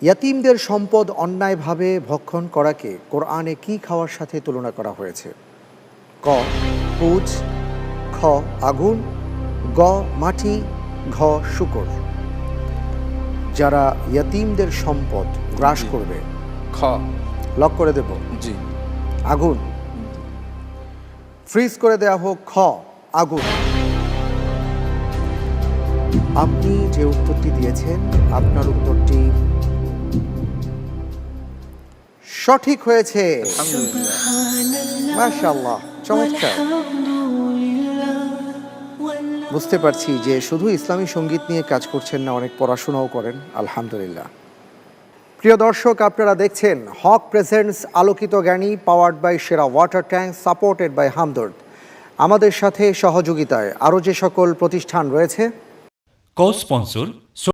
ইয়াতীমদের সম্পদ অন্যায়ভাবে ভক্ষণ করাকে কোরআনে কি খাওয়ার সাথে তুলনা করা হয়েছে? ক পুজ, খ আগুন, গ মাটি, ঘ শূকর। যারা ইয়াতীমদের সম্পদ গ্রাস জি। করবে, খ। লক করে দেব জি। আগুন। ফ্রিজ করে দেয়া হোক খ আগুন। আপনি যে উত্তরটি দিয়েছেন আপনার উত্তরটি সঠিক হয়েছে। আলহামদুলিল্লাহ। মাশাআল্লাহ, চমৎকার। বুঝতে পারছি যে শুধু ইসলামী সঙ্গীত নিয়ে কাজ করছেন না, অনেক পড়াশোনাও করেন। আলহামদুলিল্লাহ। প্রিয় দর্শক, আপনারা দেখছেন হক presents Alokito Gyani, powered by Sera water tank, supported by Hamdard. আমাদের সাথে সহযোগিতায় আরও যে সকল প্রতিষ্ঠান রয়েছে কো স্পন্সর